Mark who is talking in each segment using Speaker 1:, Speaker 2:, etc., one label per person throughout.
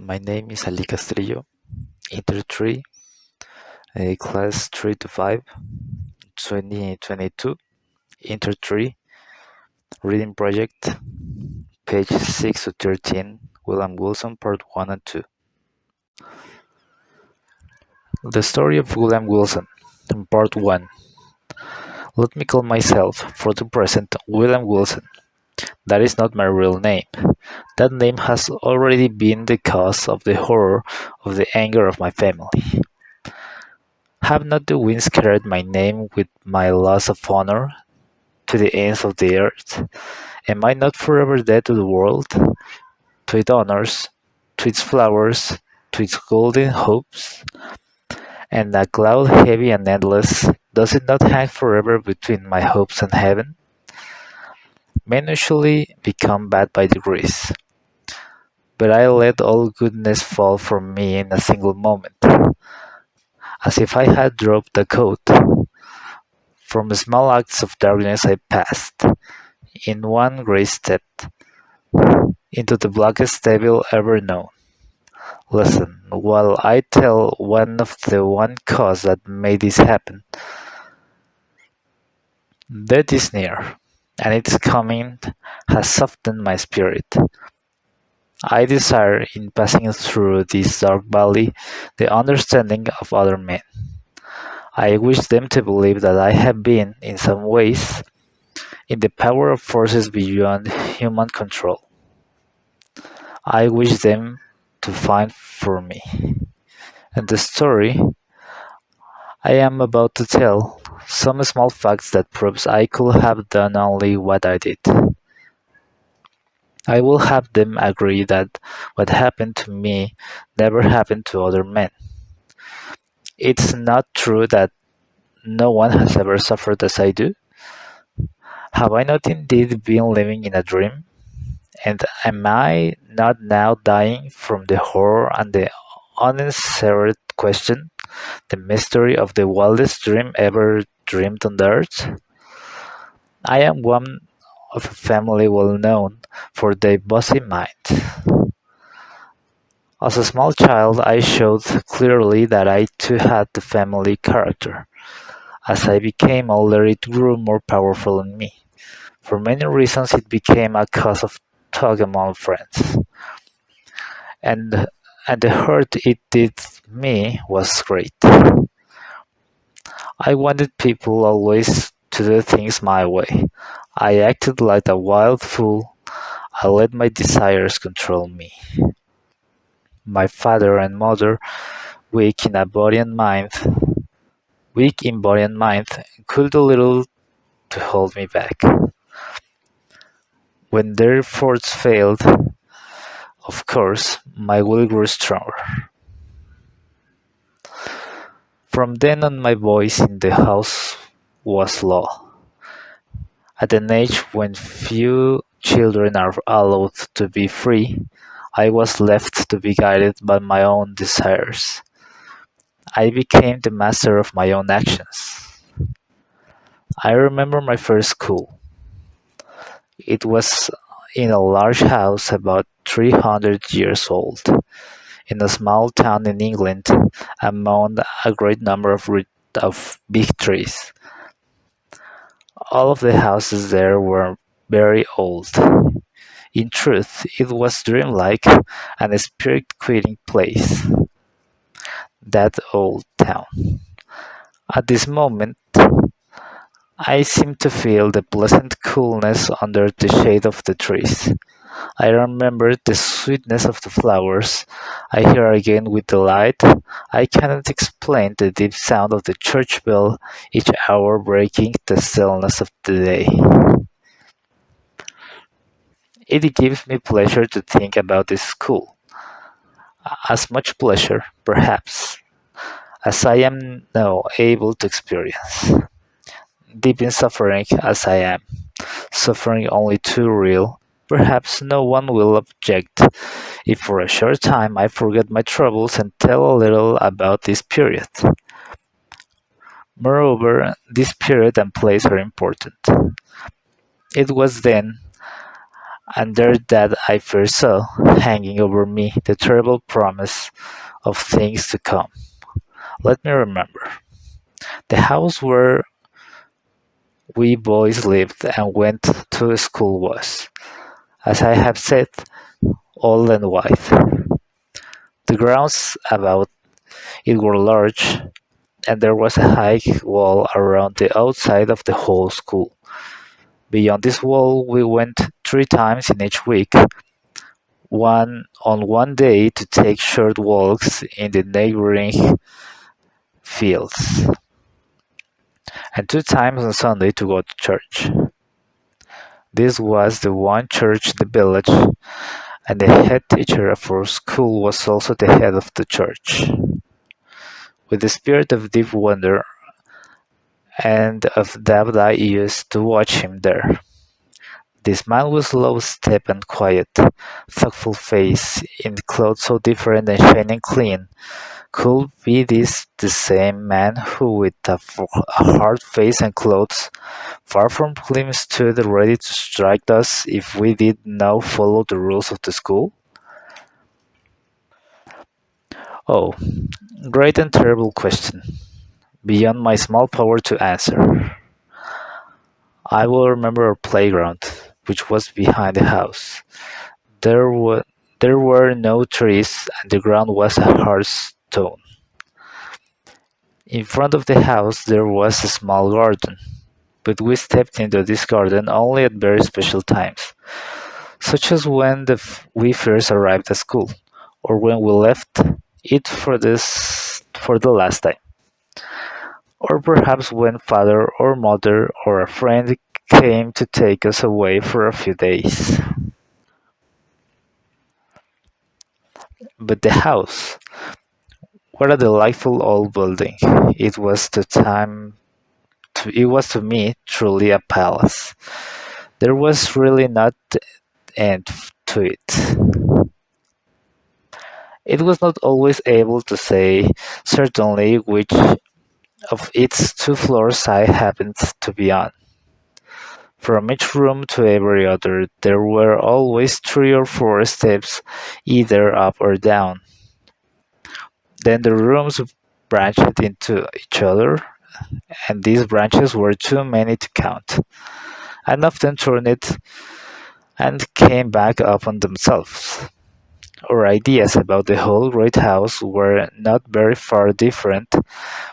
Speaker 1: My name is Ali Castrillo, Inter 3, class 3 to 5, 2022, Inter 3, reading project, page 6 to 13, William Wilson, part 1 and 2. The story of William Wilson, part 1. Let me call myself, for the present, William Wilson. That is not my real name. That name has already been the cause of the horror of the anger of my family. Have not the winds carried my name with my loss of honor to the ends of the earth? Am I not forever dead to the world, to its honors, to its flowers, to its golden hopes? And a cloud heavy and endless, does it not hang forever between my hopes and heaven? Men usually become bad by degrees, but I let all goodness fall from me in a single moment, as if I had dropped a coat. From small acts of darkness I passed, in one great step, into the blackest devil ever known. Listen, while I tell one cause that made this happen. Death is near, and its coming has softened my spirit. I desire, in passing through this dark valley, the understanding of other men. I wish them to believe that I have been, in some ways, in the power of forces beyond human control. I wish them to find for me. And the story I am about to tell some small facts that proves I could have done only what I did. I will have them agree that what happened to me never happened to other men. It's not true that no one has ever suffered as I do. Have I not indeed been living in a dream? And am I not now dying from the horror and the unanswered question, the mystery of the wildest dream ever dreamed on earth? I am one of a family well known for their bossy mind. As a small child, I showed clearly that I too had the family character. As I became older, it grew more powerful in me. For many reasons, it became a cause of talk among friends. And, and the hurt it did me was great. I wanted people always to do things my way. I acted like a wild fool. I let my desires control me. My father and mother, weak in body and mind, could do little to hold me back. When their efforts failed, of course, my will grew stronger. From then on, my voice in the house was law. At an age when few children are allowed to be free, I was left to be guided by my own desires. I became the master of my own actions. I remember my first school. It was in a large house about 300 years old, in a small town in England, among a great number of big trees. All of the houses there were very old. In truth, it was dreamlike and a spirit-quitting place, that old town. At this moment, I seemed to feel the pleasant coolness under the shade of the trees. I remember the sweetness of the flowers. I hear again with delight. I cannot explain the deep sound of the church bell each hour breaking the stillness of the day. It gives me pleasure to think about this school. As much pleasure, perhaps, as I am now able to experience. Deep in suffering as I am, suffering only too real, perhaps no one will object if for a short time I forget my troubles and tell a little about this period. Moreover, this period and place are important. It was then and there that I first saw, hanging over me, the terrible promise of things to come. Let me remember. The house where we boys lived and went to school was, as I have said, old and white. The grounds about it were large, and there was a high wall around the outside of the whole school. Beyond this wall we went 3 times in each week, one on one day to take short walks in the neighboring fields, and 2 times on Sunday to go to church. This was the one church in the village, and the head teacher of our school was also the head of the church. With a spirit of deep wonder and of doubt I used to watch him there. This man with low step and quiet, thoughtful face, in clothes so different and shining clean. Could be this the same man who, with a hard face and clothes far from clean, stood ready to strike us if we did not follow the rules of the school? Oh, great and terrible question, beyond my small power to answer. I will remember our playground, which was behind the house. There were there were no trees, and the ground was a hard stone. In front of the house there was a small garden, but we stepped into this garden only at very special times, such as when we first arrived at school, or when we left it for the last time, or perhaps when father or mother or a friend came to take us away for a few days. But the house, what a delightful old building! It was it was to me truly a palace. There was really not end to it. It was not always able to say certainly which of its 2 floors I happened to be on. From each room to every other there were always 3 or 4 steps either up or down. Then the rooms branched into each other, and these branches were too many to count, and often turned and came back upon themselves. Our ideas about the whole great house were not very far different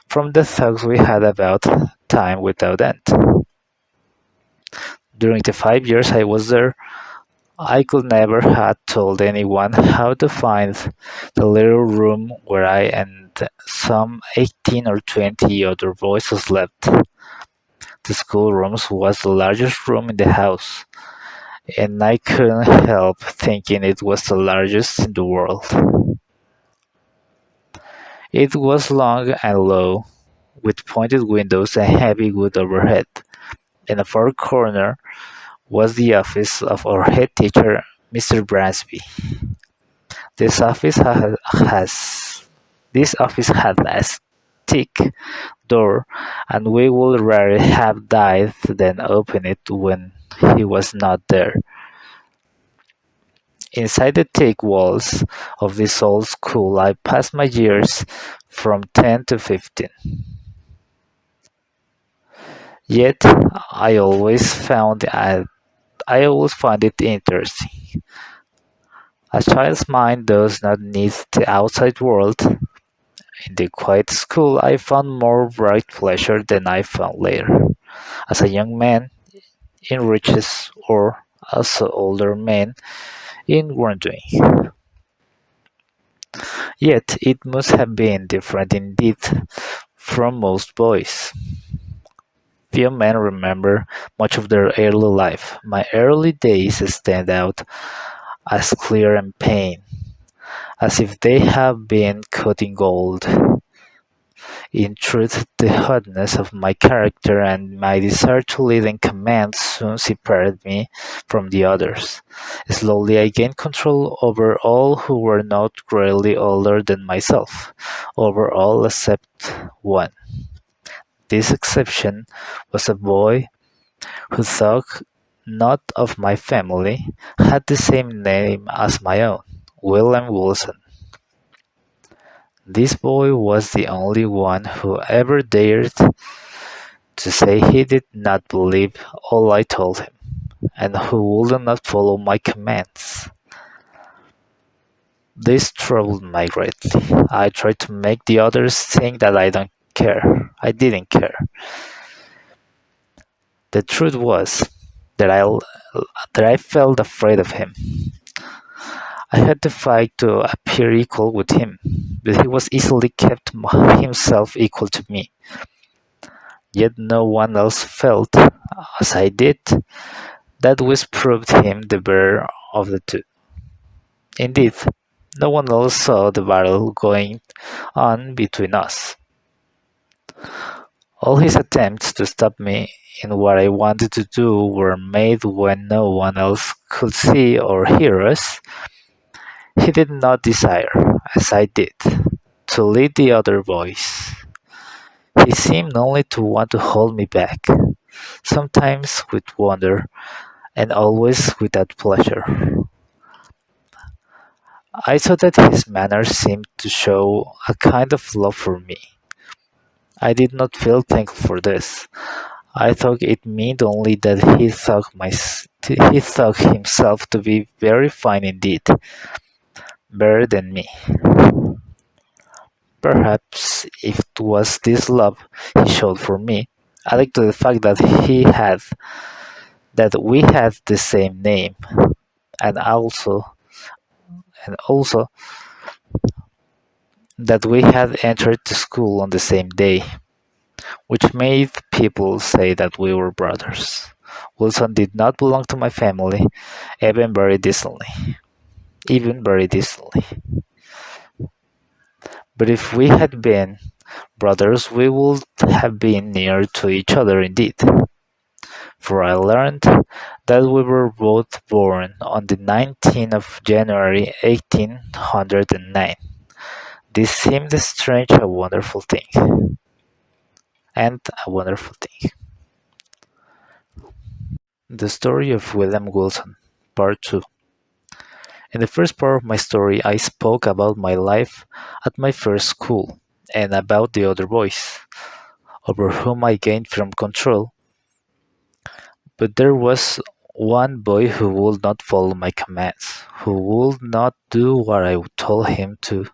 Speaker 1: from the thoughts we had about time without end. During the 5 years I was there, I could never have told anyone how to find the little room where I and some 18 or 20 other boys slept. The schoolroom was the largest room in the house, and I couldn't help thinking it was the largest in the world. It was long and low, with pointed windows and heavy wood overhead. In a far corner was the office of our head teacher, Mr. Bransby. This office had a thick door, and we would rather have died than open it when he was not there. Inside the thick walls of this old school I passed my years from 10 to 15. Yet I always found it interesting. A child's mind does not need the outside world. In the quiet school I found more bright pleasure than I found later, as a young man in riches or as an older man in wrongdoing. Yet it must have been different indeed from most boys. Few men remember much of their early life. My early days stand out as clear and plain, as if they had been cut in gold. In truth, the hotness of my character and my desire to lead and command soon separated me from the others. Slowly I gained control over all who were not greatly older than myself, over all except one. This exception was a boy who thought not of my family, had the same name as my own, William Wilson. This boy was the only one who ever dared to say he did not believe all I told him, and who would not follow my commands. This troubled me greatly. I tried to make the others think that I don't care. I didn't care. The truth was that I felt afraid of him. I had to fight to appear equal with him, but he was easily kept himself equal to me. Yet no one else felt, as I did, that which proved him the better of the two. Indeed, no one else saw the battle going on between us. All his attempts to stop me in what I wanted to do were made when no one else could see or hear us. He did not desire, as I did, to lead the other boys. He seemed only to want to hold me back, sometimes with wonder, and always without pleasure. I saw that his manner seemed to show a kind of love for me. I did not feel thankful for this. I thought it meant only that he thought himself to be very fine indeed, better than me. Perhaps if it was this love he showed for me, added to the fact that we had the same name, and also that we had entered the school on the same day, which made people say that we were brothers. Wilson did not belong to my family, even very distantly. Even very distantly. But if we had been brothers, we would have been near to each other indeed, for I learned that we were both born on the 19th of January 1809. This seemed strange a wonderful thing, and a wonderful thing. The story of William Wilson, Part 2. In the first part of my story, I spoke about my life at my first school and about the other boys, over whom I gained firm control. But there was one boy who would not follow my commands, who would not do what I told him to,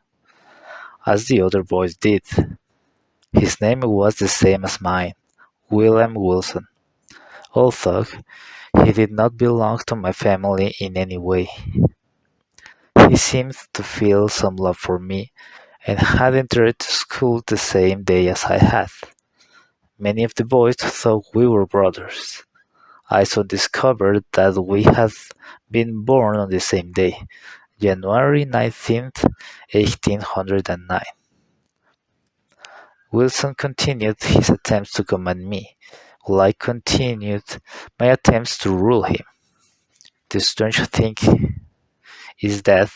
Speaker 1: as the other boys did. His name was the same as mine, William Wilson, although he did not belong to my family in any way. He seemed to feel some love for me, and had entered school the same day as I had. Many of the boys thought we were brothers. I soon discovered that we had been born on the same day, January 19th, 1809. Wilson continued his attempts to command me, while I continued my attempts to rule him. The strange thing is that,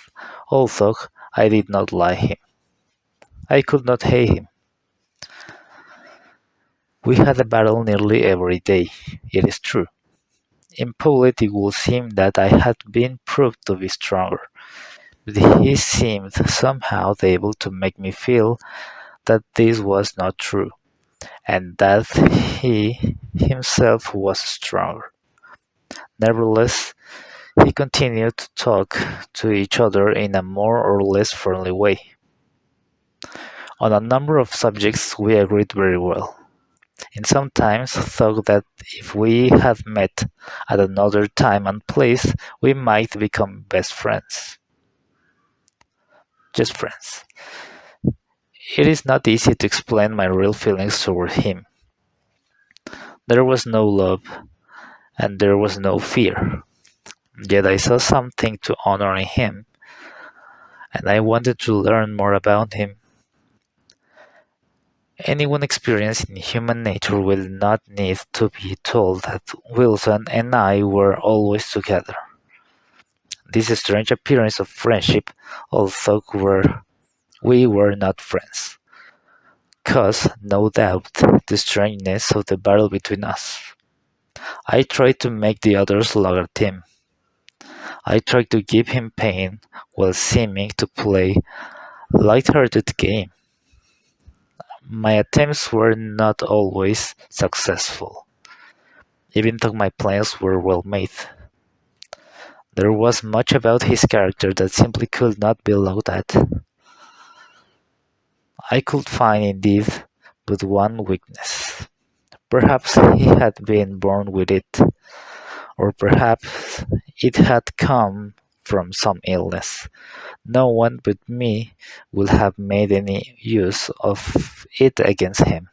Speaker 1: although I did not like him, I could not hate him. We had a battle nearly every day, it is true. In public it would seem that I had been proved to be stronger, but he seemed somehow able to make me feel that this was not true, and that he himself was stronger. Nevertheless, he continued to talk to each other in a more or less friendly way. On a number of subjects we agreed very well, and sometimes thought that if we had met at another time and place, we might become best friends. Just friends. It is not easy to explain my real feelings toward him. There was no love, and there was no fear. Yet I saw something to honor in him, and I wanted to learn more about him. Anyone experienced in human nature will not need to be told that Wilson and I were always together. This strange appearance of friendship, although we were not friends, caused, no doubt, the strangeness of the battle between us. I tried to make the others look at him. I tried to give him pain while seeming to play light-hearted game. My attempts were not always successful, even though my plans were well made. There was much about his character that simply could not be looked at. I could find indeed but one weakness. Perhaps he had been born with it, or perhaps it had come from some illness. No one but me would have made any use of it against him.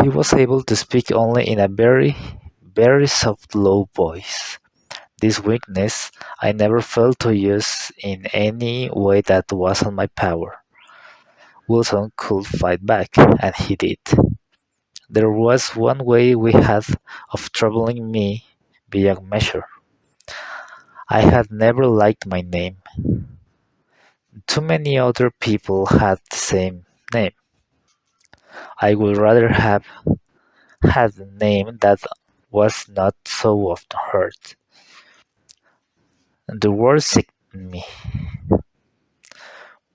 Speaker 1: He was able to speak only in a very, very soft low voice. This weakness I never failed to use in any way that was in my power. Wilson could fight back, and he did. There was one way we had of troubling me beyond measure. I had never liked my name. Too many other people had the same name. I would rather have had a name that was not so often heard. The word sickened me.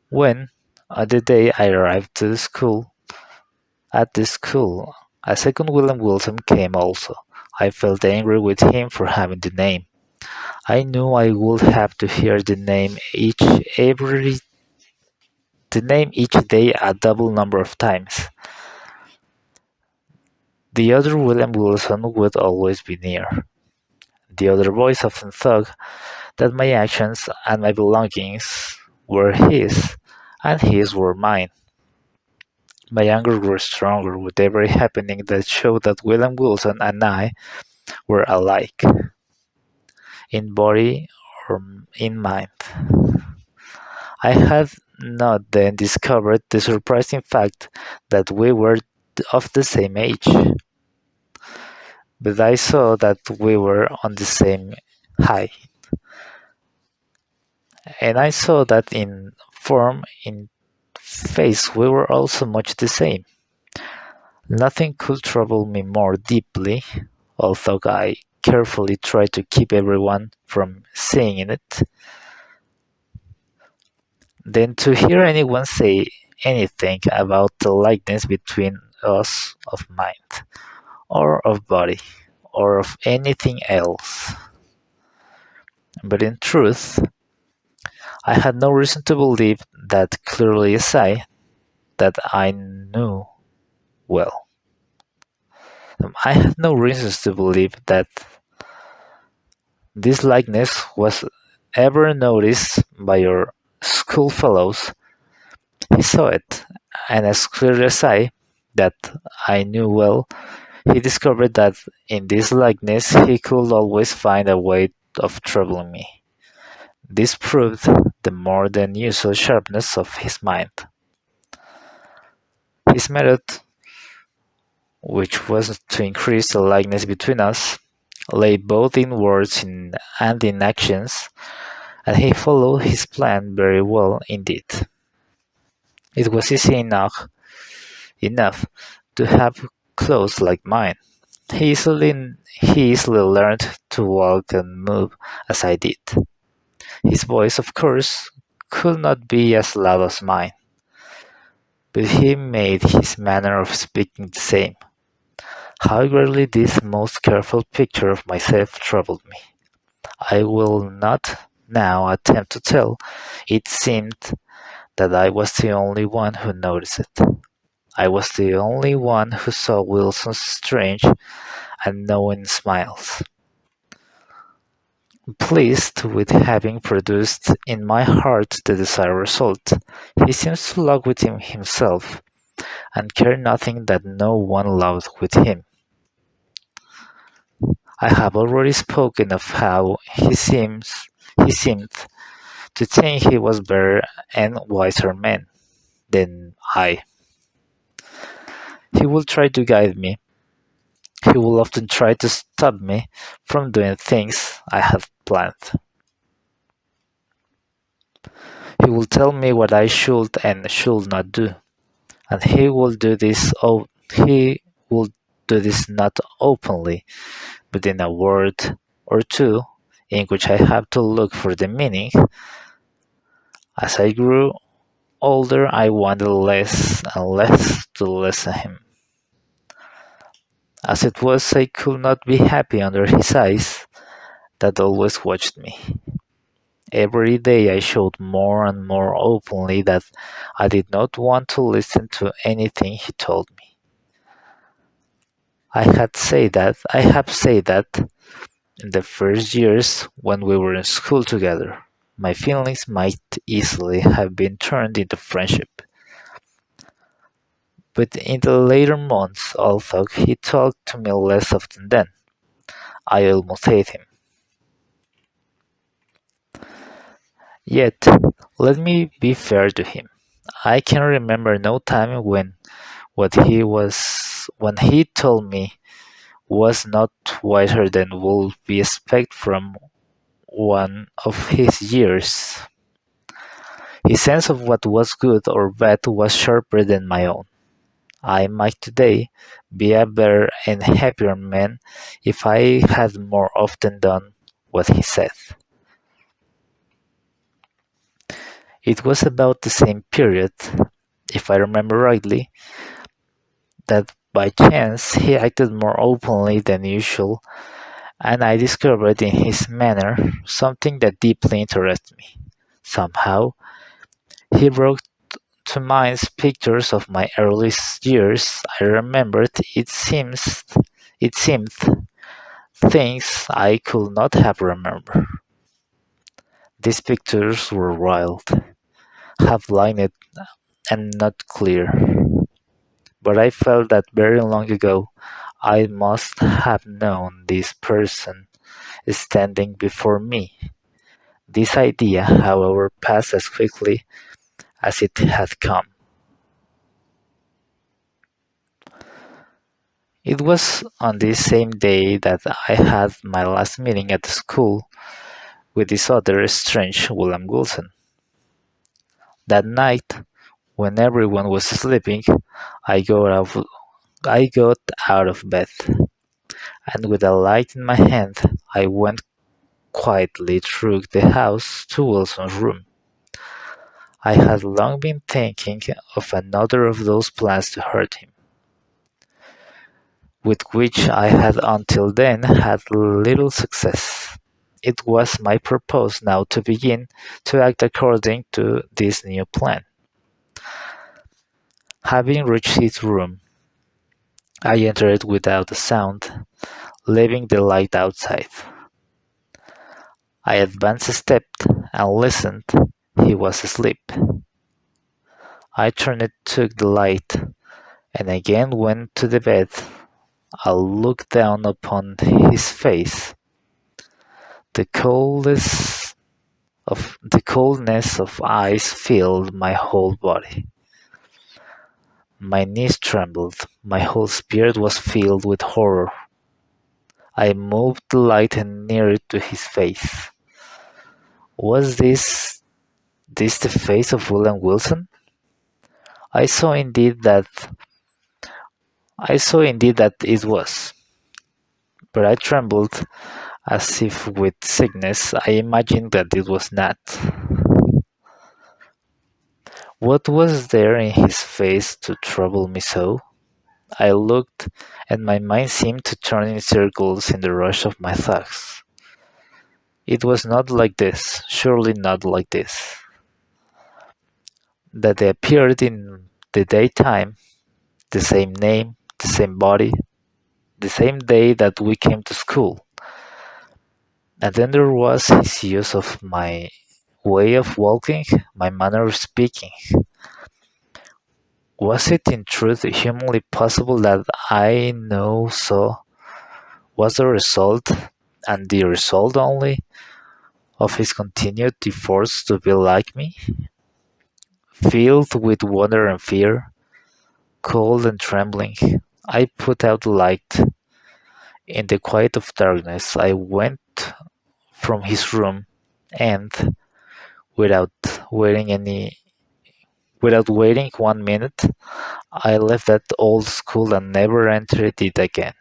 Speaker 1: When, on the day I arrived at the school, a second William Wilson came also. I felt angry with him for having the name. I knew I would have to hear the name each day a double number of times. The other William Wilson would always be near. The other boys often thought that my actions and my belongings were his, and his were mine. My anger grew stronger with every happening that showed that William Wilson and I were alike, in body or in mind. I had not then discovered the surprising fact that we were of the same age, but I saw that we were on the same height, and I saw that in form, in face, we were also much the same. Nothing could trouble me more deeply, although I carefully tried to keep everyone from seeing it, than to hear anyone say anything about the likeness between us of mind, or of body, or of anything else. But in truth, I had no reason to believe that clearly as that I knew well. I had no reasons to believe that this likeness was ever noticed by your schoolfellows. He saw it, and as clearly as that I knew well, he discovered that in this likeness he could always find a way of troubling me. This proved the more than usual sharpness of his mind. His method, which was to increase the likeness between us, lay both in words and in actions, and he followed his plan very well indeed. It was easy enough to have clothes like mine. He easily learned to walk and move as I did. His voice, of course, could not be as loud as mine, but he made his manner of speaking the same. How greatly this most careful picture of myself troubled me, I will not now attempt to tell. It seemed that I was the only one who noticed it. I was the only one who saw Wilson's strange and knowing smiles. Pleased with having produced in my heart the desired result, he seems to love with him himself, and care nothing that no one loved with him. I have already spoken of how he seemed to think he was better and wiser man than I. He will try to guide me. He will often try to stop me from doing things I had planned. He will tell me what I should and should not do, and he will do this not openly, but in a word or two in which I have to look for the meaning. As I grew older, I wanted less and less to listen to him. As it was, I could not be happy under his eyes that always watched me. Every day I showed more and more openly that I did not want to listen to anything he told me. I have said that in the first years when we were in school together, my feelings might easily have been turned into friendship. But in the later months, although he talked to me less often then, I almost hate him. Yet, let me be fair to him. I can remember no time when he told me was not wiser than would be expected from one of his years. His sense of what was good or bad was sharper than my own. I might today be a better and happier man if I had more often done what he said. It was about the same period, if I remember rightly, that by chance he acted more openly than usual, and I discovered in his manner something that deeply interested me. Somehow, he brought to mind pictures of my earliest years. I remembered it seemed things I could not have remembered. These pictures were wild, half-blinded and not clear, but I felt that very long ago I must have known this person standing before me. This idea, however, passed as quickly as it had come. It was on this same day that I had my last meeting at the school with this other strange William Wilson. That night, when everyone was sleeping, I got out, I got out of bed, and with a light in my hand, I went quietly through the house to Wilson's room. I had long been thinking of another of those plans to hurt him, with which I had until then had little success. It was my purpose now to begin to act according to this new plan. Having reached his room, I entered without a sound, leaving the light outside. I advanced a step and listened. He was asleep. I turned, took the light, and again went to the bed. I looked down upon his face. The coldness of eyes filled my whole body. My knees trembled. My whole spirit was filled with horror. I moved the light nearer to his face. Was this the face of William Wilson? I saw indeed that it was, but I trembled as if with sickness. I imagined that it was not. What was there in his face to trouble me so? I looked, and my mind seemed to turn in circles in the rush of my thoughts. It was not like this, surely not like this. That they appeared in the daytime, the same name, the same body, the same day that we came to school. And then there was his use of my way of walking, my manner of speaking. Was it in truth humanly possible that I now saw was the result, and the result only, of his continued efforts to be like me? Filled with wonder and fear, cold and trembling, I put out the light. In the quiet of darkness, I went from his room and, without waiting any without waiting 1 minute, I left that old school and never entered it again.